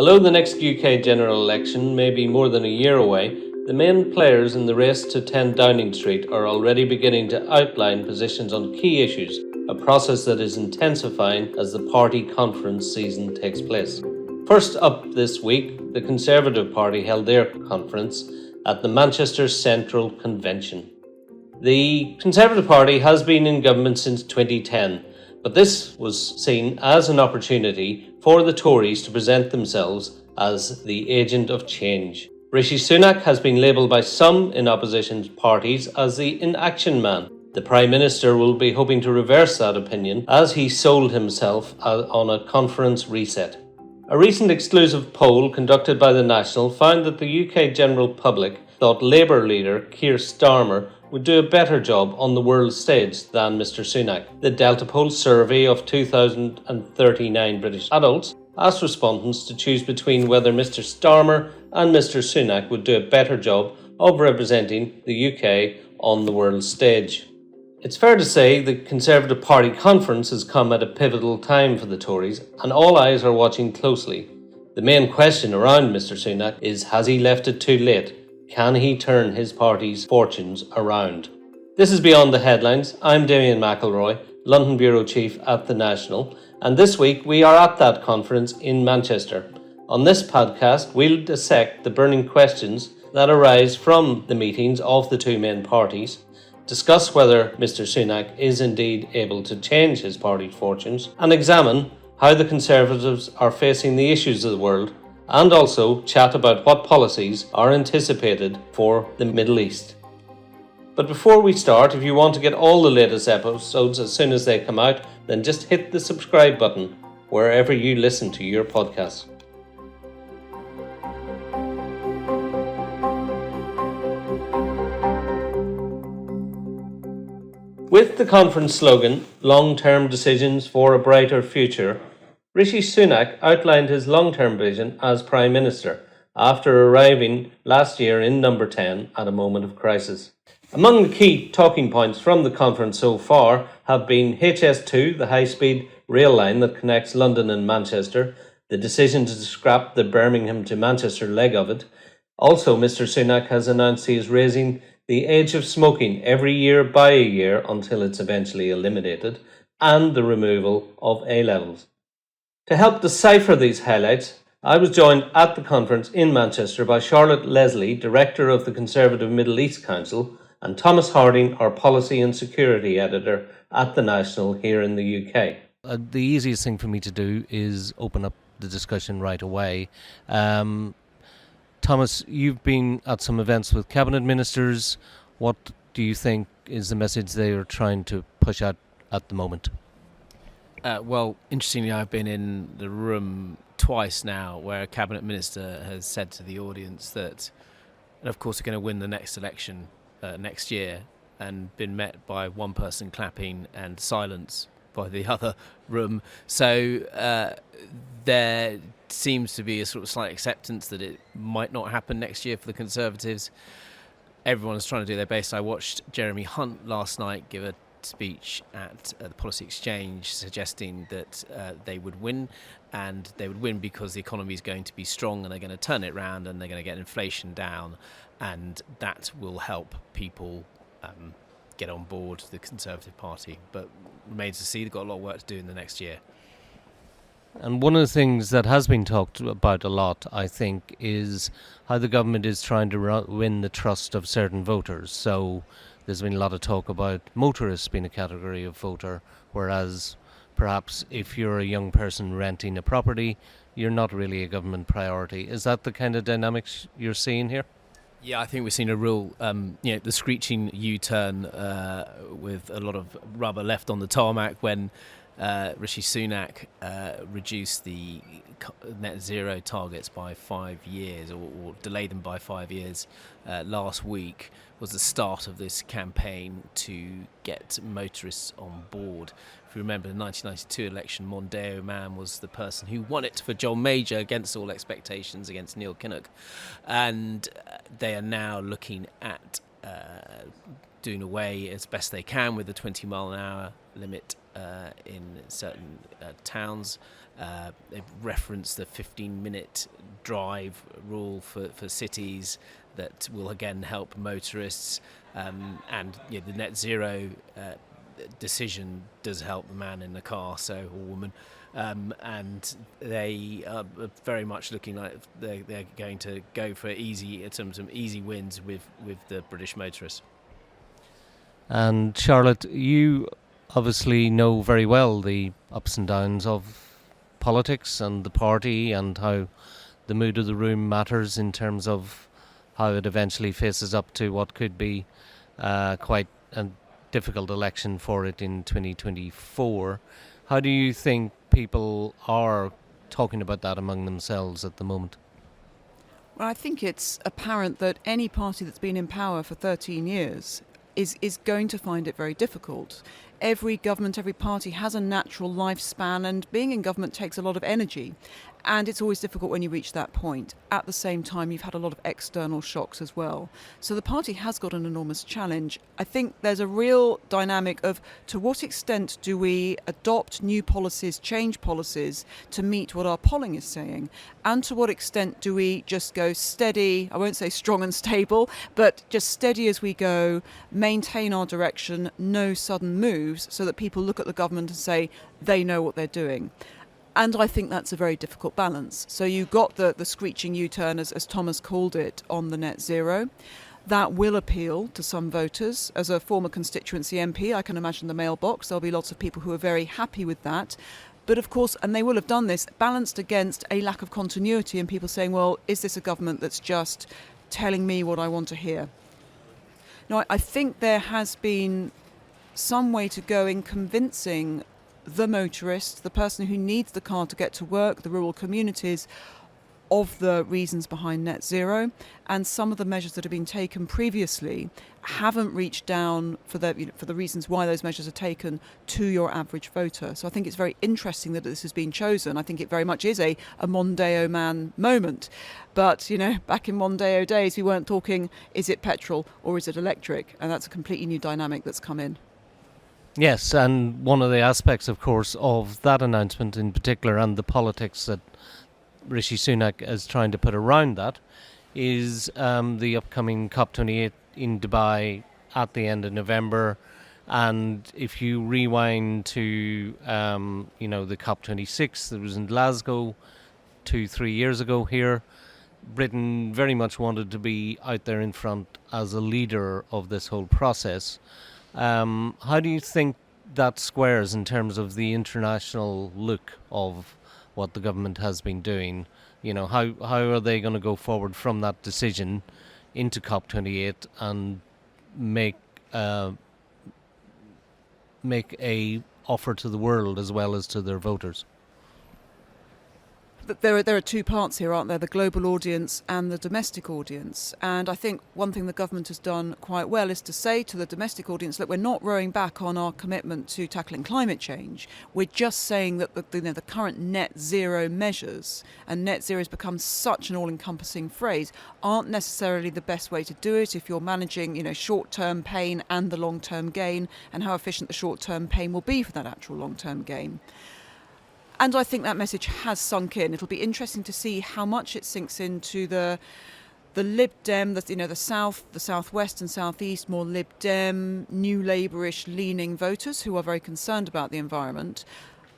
Although the next UK general election may be more than a year away, the main players in the race to 10 Downing Street are already beginning to outline positions on key issues, a process that is intensifying as the party conference season takes place. First up this week, the Conservative Party held their conference at the Manchester Central Convention. The Conservative Party has been in government since 2010, but this was seen as an opportunity for the Tories to present themselves as the agent of change. Rishi Sunak has been labelled by some in opposition parties as the inaction man. The Prime Minister will be hoping to reverse that opinion as he sold himself on a conference reset. A recent exclusive poll conducted by The National found that the UK general public thought Labour leader Keir Starmer would do a better job on the world stage than Mr Sunak. The Delta Poll survey of 2,039 British adults asked respondents to choose between whether Mr Starmer and Mr Sunak would do a better job of representing the UK on the world stage. It's fair to say the Conservative Party conference has come at a pivotal time for the Tories, and all eyes are watching closely. The main question around Mr Sunak is, has he left it too late? Can he turn his party's fortunes around? This is Beyond the Headlines. I'm Damien McElroy, London Bureau Chief at The National, and this week we are at that conference in Manchester. On this podcast, we'll dissect the burning questions that arise from the meetings of the two main parties, discuss whether Mr Sunak is indeed able to change his party's fortunes, and examine how the Conservatives are facing the issues of the world, and also chat about what policies are anticipated for the Middle East. But before we start, if you want to get all the latest episodes as soon as they come out, then just hit the subscribe button wherever you listen to your podcasts. With the conference slogan, Long-Term Decisions for a Brighter Future, Rishi Sunak outlined his long-term vision as Prime Minister after arriving last year in number 10 at a moment of crisis. Among the key talking points from the conference so far have been HS2, the high-speed rail line that connects London and Manchester, the decision to scrap the Birmingham to Manchester leg of it. Also, Mr Sunak has announced he is raising the age of smoking every year by a year until it's eventually eliminated, and the removal of A-levels. To help decipher these highlights, I was joined at the conference in Manchester by Charlotte Leslie, Director of the Conservative Middle East Council, and Thomas Harding, our Policy and Security Editor at The National here in the UK. The easiest thing for me to do is open up the discussion right away. Thomas, you've been at some events with cabinet ministers. What do you think is the message they are trying to push out at the moment? Well, interestingly, I've been in the room twice now where a cabinet minister has said to the audience that, and of course, we're going to win the next election next year, and been met by one person clapping and silence by the other room. So there seems to be a sort of slight acceptance that it might not happen next year for the Conservatives. Everyone's trying to do their best. I watched Jeremy Hunt last night give a speech at the Policy Exchange suggesting that they would win, and they would win because the economy is going to be strong and they're going to turn it around and they're going to get inflation down, and that will help people get on board the Conservative Party. But remains to see. They've got a lot of work to do in the next year. And one of the things that has been talked about a lot, I think, is how the government is trying to win the trust of certain voters. So there's been a lot of talk about motorists being a category of voter, whereas perhaps if you're a young person renting a property, you're not really a government priority. Is that the kind of dynamics you're seeing here? Yeah, I think we've seen a real, the screeching U-turn with a lot of rubber left on the tarmac when Rishi Sunak reduced the net zero targets by 5 years, or delayed them by 5 years. Last week was the start of this campaign to get motorists on board. If you remember the 1992 election, Mondeo Man was the person who won it for John Major against all expectations, against Neil Kinnock. And they are now looking at doing away as best they can with the 20 mile an hour limit in certain towns. They've referenced the 15-minute drive rule for cities that will again help motorists, and the net zero decision does help the man in the car, or woman, and they are very much looking like they're going to go for some easy wins with the British motorists. And Charlotte, you obviously know very well the ups and downs of politics and the party, and how the mood of the room matters in terms of how it eventually faces up to what could be quite a difficult election for it in 2024. How do you think people are talking about that among themselves at the moment? Well, I think it's apparent that any party that's been in power for 13 years is going to find it very difficult. Every government, every party has a natural lifespan, and being in government takes a lot of energy. And it's always difficult when you reach that point. At the same time, you've had a lot of external shocks as well. So the party has got an enormous challenge. I think there's a real dynamic of to what extent do we adopt new policies, change policies to meet what our polling is saying? And to what extent do we just go steady, I won't say strong and stable, but just steady as we go, maintain our direction, no sudden moves, so that people look at the government and say they know what they're doing. And I think that's a very difficult balance. So you got the screeching U-turn, as Thomas called it, on the net zero. That will appeal to some voters. As a former constituency MP, I can imagine the mailbox. There'll be lots of people who are very happy with that. But of course, and they will have done this, balanced against a lack of continuity and people saying, well, is this a government that's just telling me what I want to hear? Now, I think there has been some way to go in convincing the motorist, the person who needs the car to get to work, the rural communities, of the reasons behind net zero. And some of the measures that have been taken previously haven't reached down for the reasons why those measures are taken to your average voter. So I think it's very interesting that this has been chosen. I think it very much is a Mondeo man moment. But, back in Mondeo days, we weren't talking, is it petrol or is it electric? And that's a completely new dynamic that's come in. Yes, and one of the aspects, of course, of that announcement in particular, and the politics that Rishi Sunak is trying to put around that, is the upcoming COP28 in Dubai at the end of November. And if you rewind to, the COP26 that was in Glasgow 2-3 years ago here, Britain very much wanted to be out there in front as a leader of this whole process. How do you think that squares in terms of the international look of what the government has been doing? How are they going to go forward from that decision into COP28 and make a offer to the world as well as to their voters? There are two parts here, aren't there? The global audience and the domestic audience. And I think one thing the government has done quite well is to say to the domestic audience that we're not rowing back on our commitment to tackling climate change. We're just saying that the current net zero measures, and net zero has become such an all-encompassing phrase, aren't necessarily the best way to do it if you're managing, short-term pain and the long-term gain, and how efficient the short-term pain will be for that actual long-term gain. And I think that message has sunk in. It'll be interesting to see how much it sinks into the Lib Dem, the South, the Southwest and Southeast, more Lib Dem, New Labourish leaning voters who are very concerned about the environment.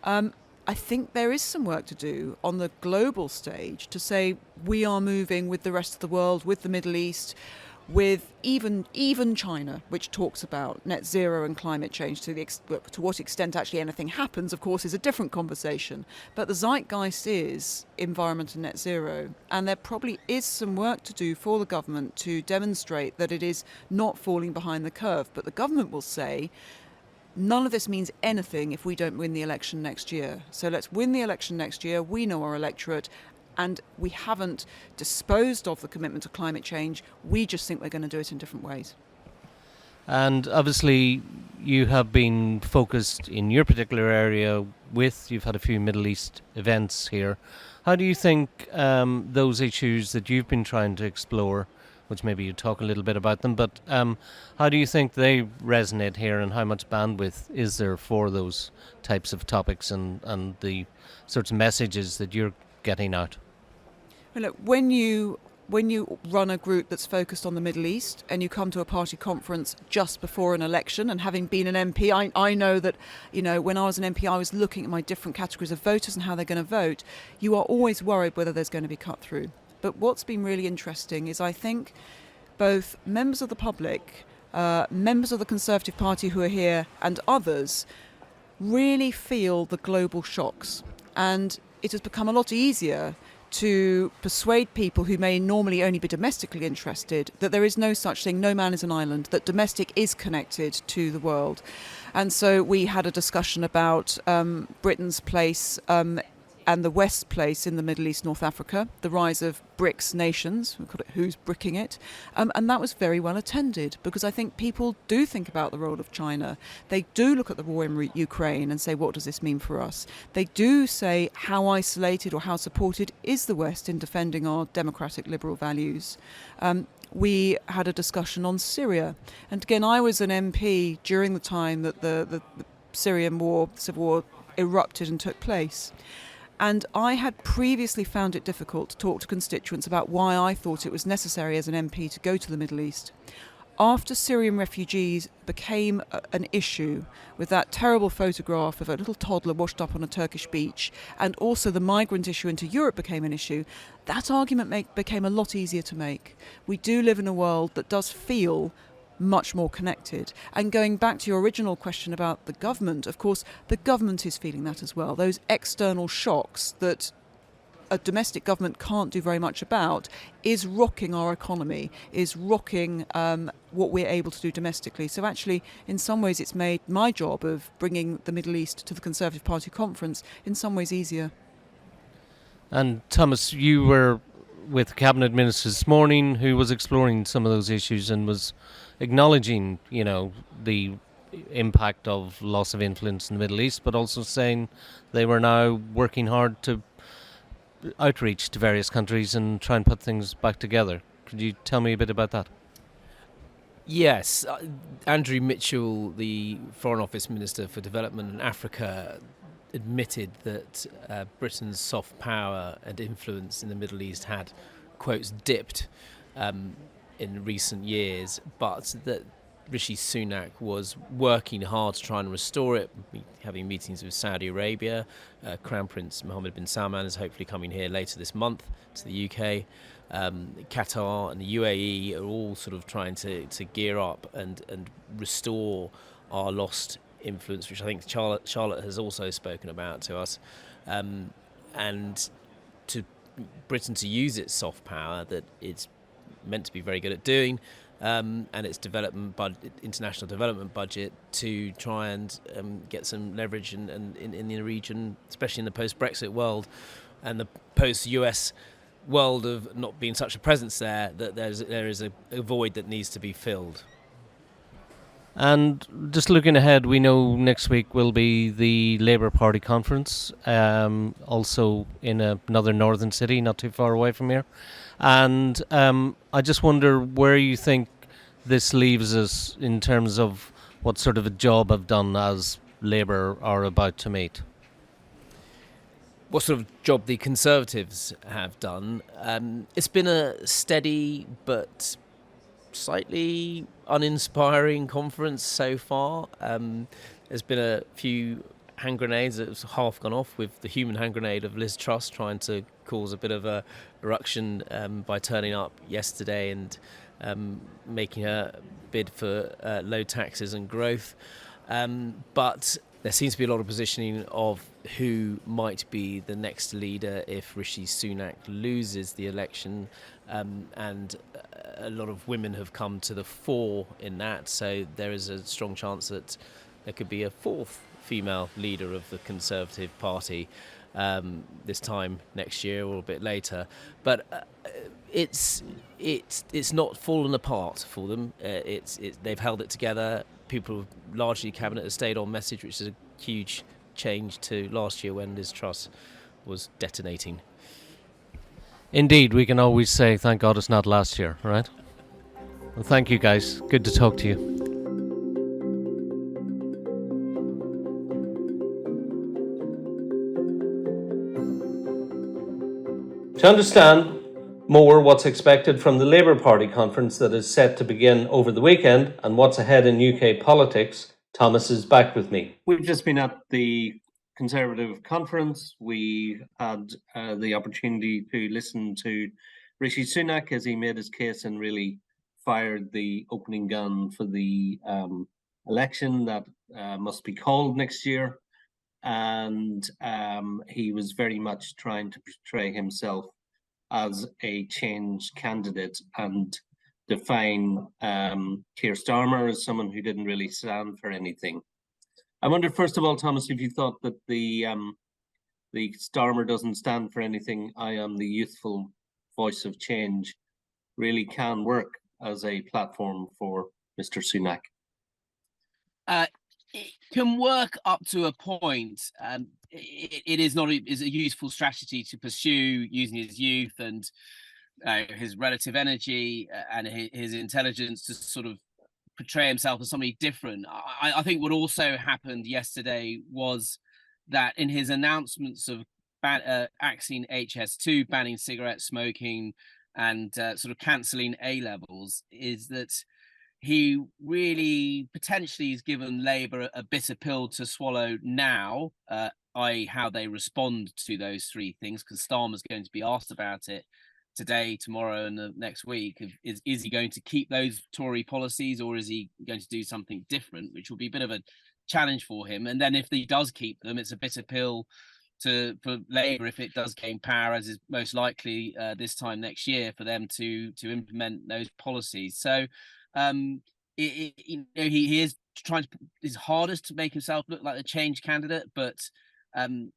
I think there is some work to do on the global stage to say we are moving with the rest of the world, with the Middle East, with even China, which talks about net zero and climate change. To what extent actually anything happens, of course, is a different conversation. But the zeitgeist is environment and net zero. And there probably is some work to do for the government to demonstrate that it is not falling behind the curve. But the government will say, none of this means anything if we don't win the election next year. So let's win the election next year. We know our electorate. And we haven't disposed of the commitment to climate change. We just think we're going to do it in different ways. And obviously you have been focused in your particular area you've had a few Middle East events here. How do you think those issues that you've been trying to explore which maybe you talk a little bit about them. But how do you think they resonate here, and how much bandwidth is there for those types of topics and the sorts of messages that you're getting out? Well, look, when you run a group that's focused on the Middle East and you come to a party conference just before an election, and having been an MP, I know that, when I was an MP, I was looking at my different categories of voters and how they're going to vote. You are always worried whether there's going to be cut through. But what's been really interesting is I think both members of the public, members of the Conservative Party who are here, and others really feel the global shocks. And it has become a lot easier to persuade people who may normally only be domestically interested that there is no such thing, no man is an island, that domestic is connected to the world. And so we had a discussion about Britain's place and the West's place in the Middle East, North Africa, the rise of BRICS nations, we call it who's bricking it, and that was very well attended, because I think people do think about the role of China. They do look at the war in Ukraine and say, what does this mean for us? They do say, how isolated or how supported is the West in defending our democratic liberal values? We had a discussion on Syria, and again, I was an MP during the time that the Syrian war, civil war, erupted and took place. And I had previously found it difficult to talk to constituents about why I thought it was necessary as an MP to go to the Middle East. After Syrian refugees became an issue, with that terrible photograph of a little toddler washed up on a Turkish beach, and also the migrant issue into Europe became an issue, that argument became a lot easier to make. We do live in a world that does feel much more connected. And going back to your original question about the government, of course, the government is feeling that as well. Those external shocks that a domestic government can't do very much about is rocking our economy, is rocking what we're able to do domestically. So actually, in some ways, it's made my job of bringing the Middle East to the Conservative Party conference in some ways easier. And Thomas, you were with the Cabinet Minister this morning who was exploring some of those issues and was acknowledging, the impact of loss of influence in the Middle East, but also saying they were now working hard to outreach to various countries and try and put things back together. Could you tell me a bit about that? Yes, Andrew Mitchell, the Foreign Office Minister for Development in Africa, admitted that Britain's soft power and influence in the Middle East had, quotes, dipped in recent years, but that Rishi Sunak was working hard to try and restore it, having meetings with Saudi Arabia. Crown Prince Mohammed bin Salman is hopefully coming here later this month to the UK. Qatar and the UAE are all sort of trying to gear up and restore our lost influence, which I think Charlotte has also spoken about to us, and to Britain to use its soft power that it's meant to be very good at doing, and its international development budget to try and get some leverage in the region, especially in the post-Brexit world and the post-US world of not being such a presence there, that there is a void that needs to be filled. And just looking ahead, we know next week will be the Labour Party conference, also in another northern city, not too far away from here. And I just wonder where you think this leaves us in terms of what sort of a job I've done as Labour are about to meet. What sort of job the Conservatives have done. It's been a steady but slightly uninspiring conference so far. There's been a few hand grenades that have half gone off, with the human hand grenade of Liz Truss trying to cause a bit of a eruption by turning up yesterday and making her bid for low taxes and growth. But there seems to be a lot of positioning of who might be the next leader if Rishi Sunak loses the election, and a lot of women have come to the fore in that, so there is a strong chance that there could be a fourth female leader of the Conservative Party this time next year or a bit later. But it's not fallen apart for them. They've held it together. People, largely Cabinet, have stayed on message, which is a huge change to last year when Liz Truss was detonating. Indeed, we can always say, thank God it's not last year, right? Well, thank you, guys. Good to talk to you. To understand more what's expected from the Labour Party conference that is set to begin over the weekend and what's ahead in UK politics, Thomas is back with me. We've just been at the Conservative conference. We had the opportunity to listen to Rishi Sunak as he made his case and really fired the opening gun for the election that must be called next year. And he was very much trying to portray himself as a change candidate and define Keir Starmer as someone who didn't really stand for anything. I wonder, first of all, Thomas, if you thought that the Starmer doesn't stand for anything, I am the youthful voice of change, really can work as a platform for Mr. Sunak. It can work up to a point. It is not is a useful strategy to pursue using his youth and his relative energy and his intelligence to sort of portray himself as somebody different. I think what also happened yesterday was that in his announcements of axing HS2, banning cigarette smoking, and sort of cancelling A levels, is that he really potentially has given Labour a bitter pill to swallow now, i.e. how they respond to those three things, because Starmer's going to be asked about it today, tomorrow and the next week. Is he going to keep those Tory policies, or is he going to do something different, which will be a bit of a challenge for him? And then if he does keep them, it's a bitter pill for Labour if it does gain power, as is most likely this time next year, for them to implement those policies. So he is trying to his hardest to make himself look like a change candidate, but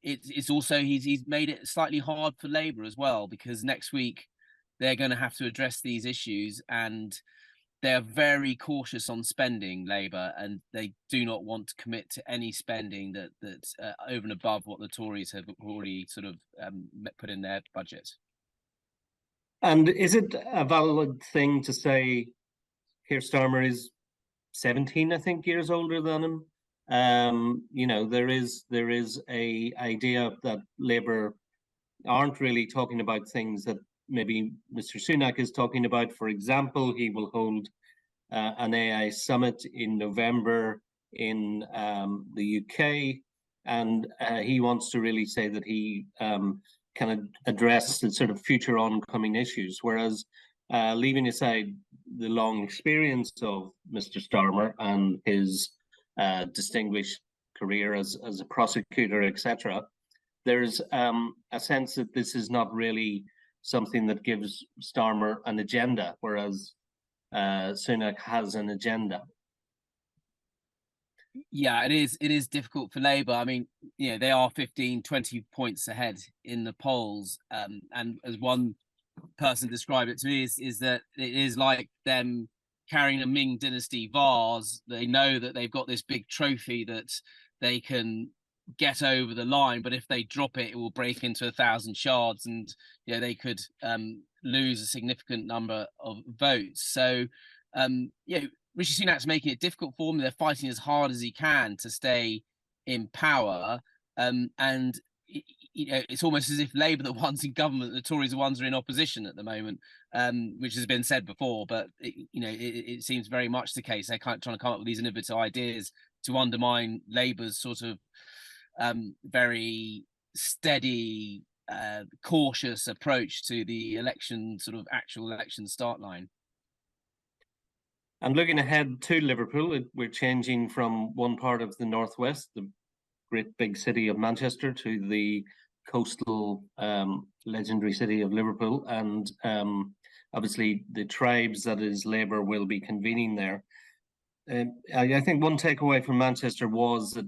it's also he's made it slightly hard for Labour as well, because next week they're going to have to address these issues, and they're very cautious on spending, Labour, and they do not want to commit to any spending that's over and above what the Tories have already sort of put in their budget. And is it a valid thing to say Keir Starmer is 17, I think, years older than him? There is a idea that Labour aren't really talking about things that maybe Mr. Sunak is talking about. For example, he will hold an AI summit in November in the UK, and he wants to really say that he can address the sort of future oncoming issues, whereas leaving aside the long experience of Mr. Starmer and his distinguished career as a prosecutor, etc., there's a sense that this is not really something that gives Starmer an agenda, whereas Sunak has an agenda. Yeah, it is difficult for Labour. I mean, they are 15, 20 points ahead in the polls. And as one person described it to me, is that it is like them carrying a Ming Dynasty vase. They know that they've got this big trophy that they can get over the line, but if they drop it, it will break into 1,000 shards, and they could lose a significant number of votes. So Rishi Sunak's making it difficult for them. They're fighting as hard as he can to stay in power, and it's almost as if Labour are the ones in government, the Tories are the ones who are in opposition at the moment, which has been said before, but it seems very much the case. They're kind of trying to come up with these innovative ideas to undermine Labour's sort of very steady, cautious approach to the election, sort of actual election start line. And looking ahead to Liverpool, we're changing from one part of the northwest, the great big city of Manchester, to the coastal legendary city of Liverpool, and obviously the tribes that is Labour will be convening there. I think one takeaway from Manchester was that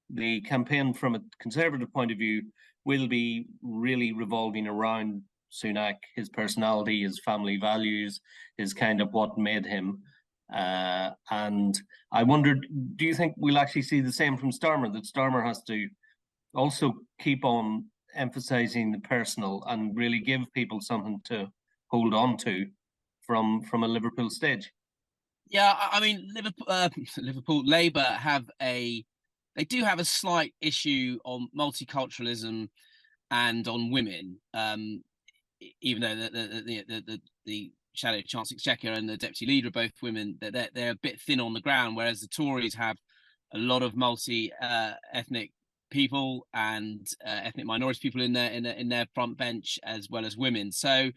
the campaign from a Conservative point of view will be really revolving around Sunak, his personality, his family values, is kind of what made him. And I wondered, do you think we'll actually see the same from Starmer, that Starmer has to also keep on emphasizing the personal and really give people something to hold on to from a Liverpool stage? Yeah, I mean, Liverpool Labour they do have a slight issue on multiculturalism and on women. Even though the Shadow Chancellor Exchequer and the Deputy Leader are both women, they're a bit thin on the ground, whereas the Tories have a lot of ethnic people and ethnic minority people in their front bench, as well as women. So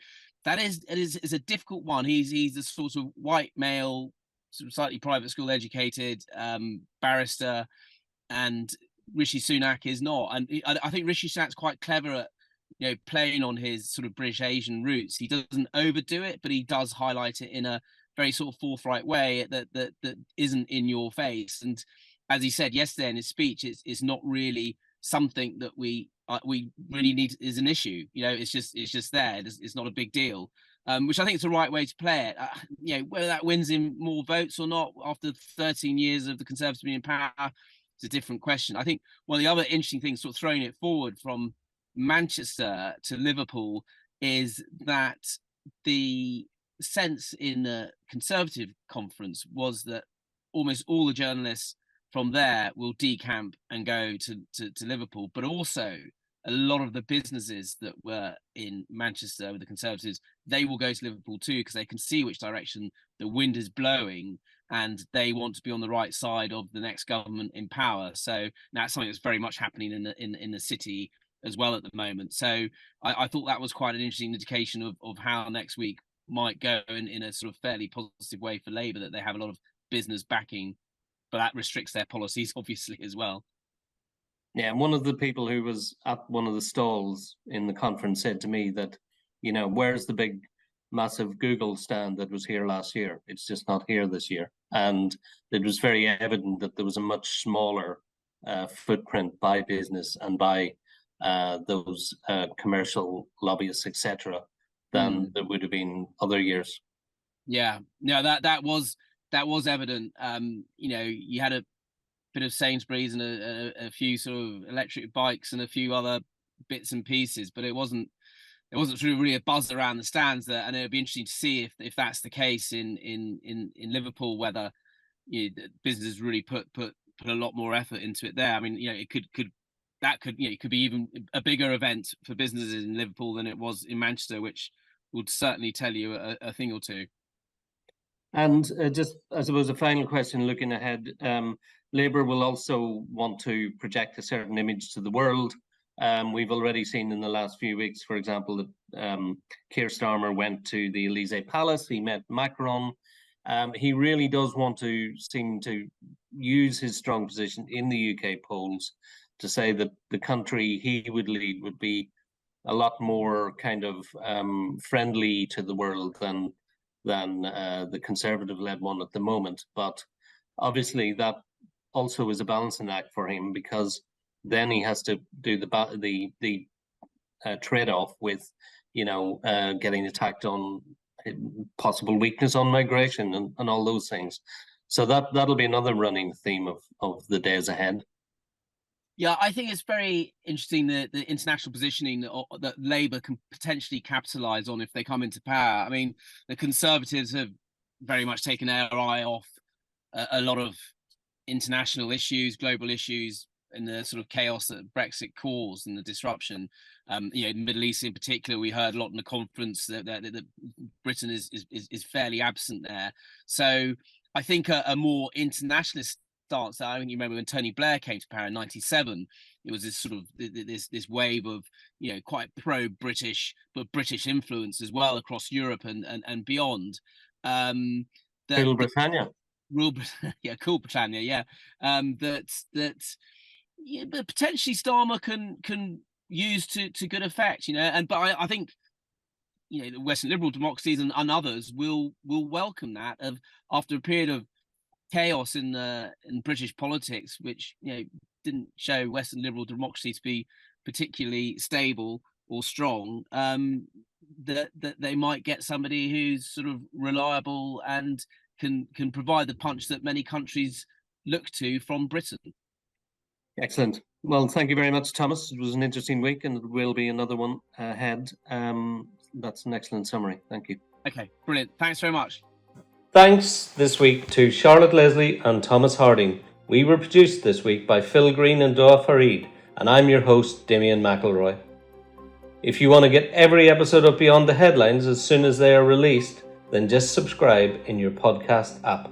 that is a difficult one. He's the sort of white male, sort of slightly private school educated barrister, and Rishi Sunak is not. And I think Rishi Sunak's quite clever at playing on his sort of British Asian roots. He doesn't overdo it, but he does highlight it in a very sort of forthright way that isn't in your face. And as he said yesterday in his speech, it's not really something that we really need is an issue. It's just there. It's not a big deal. Which I think is the right way to play it. Whether that wins him more votes or not after 13 years of the Conservatives being in power, it's a different question. I think one of the other interesting things, sort of throwing it forward from Manchester to Liverpool, is that the sense in the Conservative conference was that almost all the journalists from there will decamp and go to Liverpool, but also a lot of the businesses that were in Manchester with the Conservatives, they will go to Liverpool too, because they can see which direction the wind is blowing, and they want to be on the right side of the next government in power. So that's something that's very much happening in the city as well at the moment. So I thought that was quite an interesting indication of how next week might go in a sort of fairly positive way for Labour, that they have a lot of business backing, but that restricts their policies obviously as well. Yeah, and one of the people who was at one of the stalls in the conference said to me that, where's the big, massive Google stand that was here last year? It's just not here this year. And it was very evident that there was a much smaller footprint by business and by those commercial lobbyists, etc., than there would have been other years. Yeah, no, that was evident. You had a bit of Sainsbury's and a few sort of electric bikes and a few other bits and pieces, but it wasn't really a buzz around the stands there. And it would be interesting to see if that's the case in Liverpool, whether businesses really put a lot more effort into it there. I mean, it could be even a bigger event for businesses in Liverpool than it was in Manchester, which would certainly tell you a thing or two. And just, I suppose, a final question looking ahead. Labour will also want to project a certain image to the world. We've already seen in the last few weeks, for example, that Keir Starmer went to the Elysee Palace. He met Macron. He really does want to seem to use his strong position in the UK polls to say that the country he would lead would be a lot more kind of friendly to the world than the Conservative-led one at the moment. But obviously that also is a balancing act for him, because then he has to do the trade-off with, getting attacked on possible weakness on migration and all those things. So that'll be another running theme of the days ahead. Yeah, I think it's very interesting the international positioning that Labour can potentially capitalise on if they come into power. I mean, the Conservatives have very much taken their eye off a lot of international issues, global issues, and the sort of chaos that Brexit caused and the disruption. The Middle East in particular, we heard a lot in the conference that Britain is fairly absent there. So I think a more internationalist stance. I mean, you remember when Tony Blair came to power in '97, it was this sort of this wave of quite pro-British but British influence as well across Europe and beyond. Rule Britannia. Yeah, cool Britannia. Yeah, but potentially Starmer can use to good effect. But I think the Western liberal democracies and others will welcome that after a period of chaos in British politics, which didn't show Western liberal democracy to be particularly stable or strong. That they might get somebody who's sort of reliable and can provide the punch that many countries look to from Britain. Excellent. Well, thank you very much, Thomas. It was an interesting week, and it will be another one ahead. That's an excellent summary. Thank you. Okay, brilliant. Thanks very much. Thanks this week to Charlotte Leslie and Thomas Harding. We were produced this week by Phil Green and Doa Farid, and I'm your host, Damien McElroy. If you want to get every episode of Beyond the Headlines as soon as they are released, then just subscribe in your podcast app.